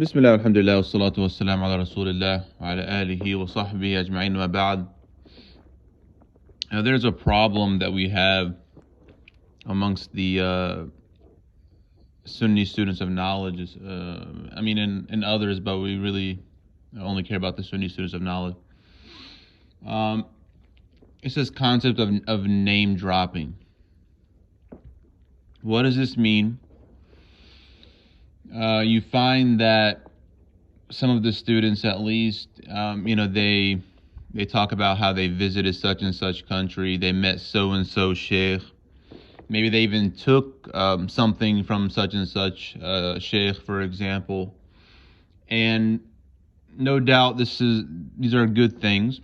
بسم الله والحمد لله والصلاة والسلام على رسول الله وعلى آله وصحبه أجمعين ما بعد. There's a problem that we have amongst the Sunni students of knowledge. In others, but we really only care about the Sunni students of knowledge. Um, it's this concept of name dropping. What does this mean? You find that some of the students, at least, they talk about how they visited such and such country, they met so and so sheikh. Maybe they even took something from such and such sheikh, for example. And no doubt these are good things,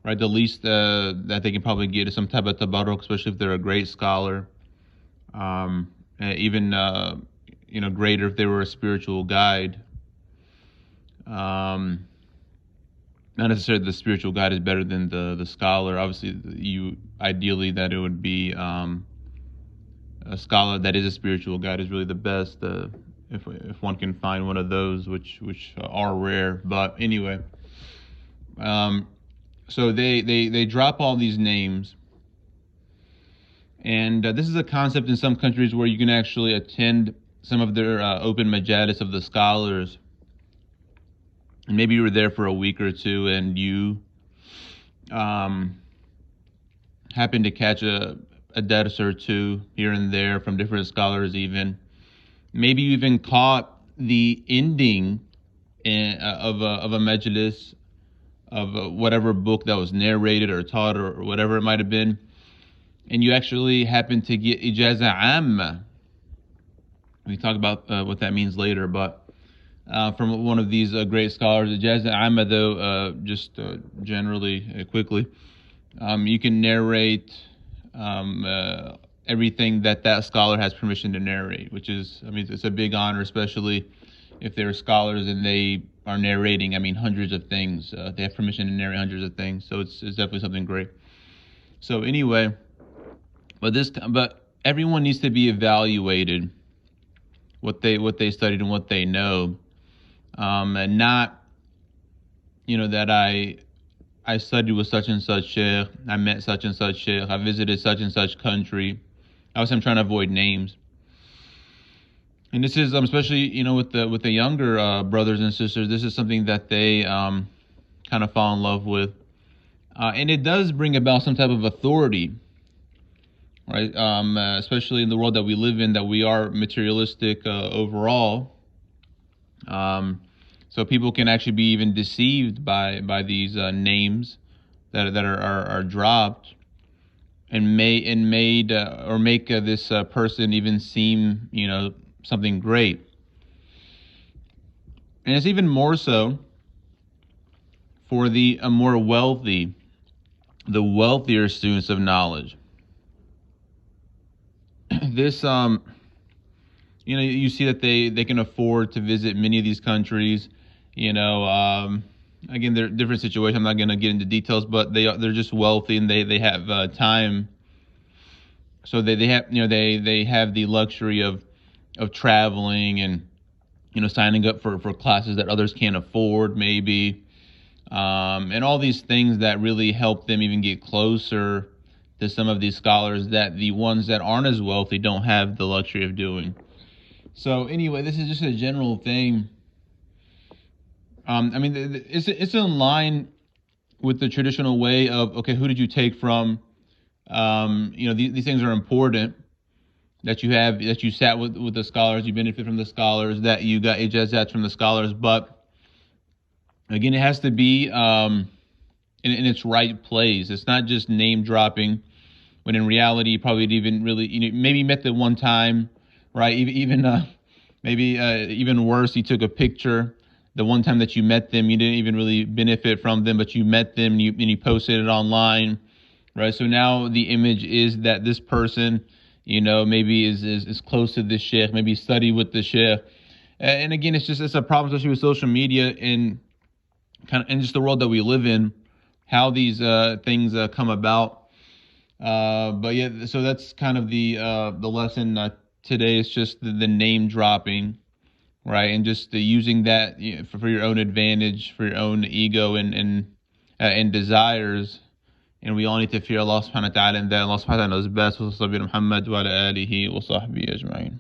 right? The least that they can probably get is some type of tabarruk, especially if they're a great scholar. Even greater if they were a spiritual guide. Not necessarily the spiritual guide is better than the scholar. Obviously, ideally that it would be a scholar that is a spiritual guide is really the best. If one can find one of those, which are rare. But anyway, so they drop all these names. And this is a concept in some countries where you can actually attend some of their open majalis of the scholars. And maybe you were there for a week or two and you happen to catch a dars or two here and there from different scholars even. Maybe you even caught the ending of a majlis of whatever book that was narrated or taught or whatever it might have been. And you actually happen to get ijaza amma. We talk about what that means later, but from one of these great scholars, ijaza amma, though, generally, quickly, you can narrate everything that scholar has permission to narrate, which is, it's a big honor, especially if they're scholars and they are narrating, hundreds of things. They have permission to narrate hundreds of things, so it's definitely something great. So anyway, but everyone needs to be evaluated, what they studied and what they know, and not, that I studied with such and such sheikh, I met such and such sheikh, I visited such and such country. Obviously, I'm trying to avoid names, and this is especially with the younger brothers and sisters. This is something that they kind of fall in love with, and it does bring about some type of authority. Right, especially in the world that we live in, that we are materialistic overall. So people can actually be even deceived by these names that are dropped, and make this person even seem something great. And it's even more so for the more wealthy, the wealthier students of knowledge. This you see that they can afford to visit many of these countries. Again, they're different situations. I'm not going to get into details, but they're just wealthy and they have time, so they have they have the luxury of traveling and signing up for classes that others can't afford, maybe, and all these things that really help them even get closer to some of these scholars that the ones that aren't as wealthy don't have the luxury of doing. So anyway, this is just a general thing. It's in line with the traditional way of, okay, who did you take from? These things are important, that you sat with the scholars, you benefit from the scholars, that you got ijazat from the scholars. But again, it has to be in its right place. It's not just name dropping, when in reality, you probably didn't even really, maybe met them one time, right? Even worse, you took a picture the one time that you met them. You didn't even really benefit from them, but you met them and you posted it online, right? So now the image is that this person, maybe is close to this sheikh, maybe studied with the sheikh. And again, it's a problem, especially with social media and just the world that we live in, how these things come about. But yeah, so that's kind of the lesson today. Is just the name dropping, right? And just using that, for your own advantage, for your own ego and desires. And we all need to fear Allah subhanahu wa ta'ala, and that Allah subhanahu wa ta'ala knows best. Wa sallallahu Muhammad wa ala alihi wa sahbihi ajma'in.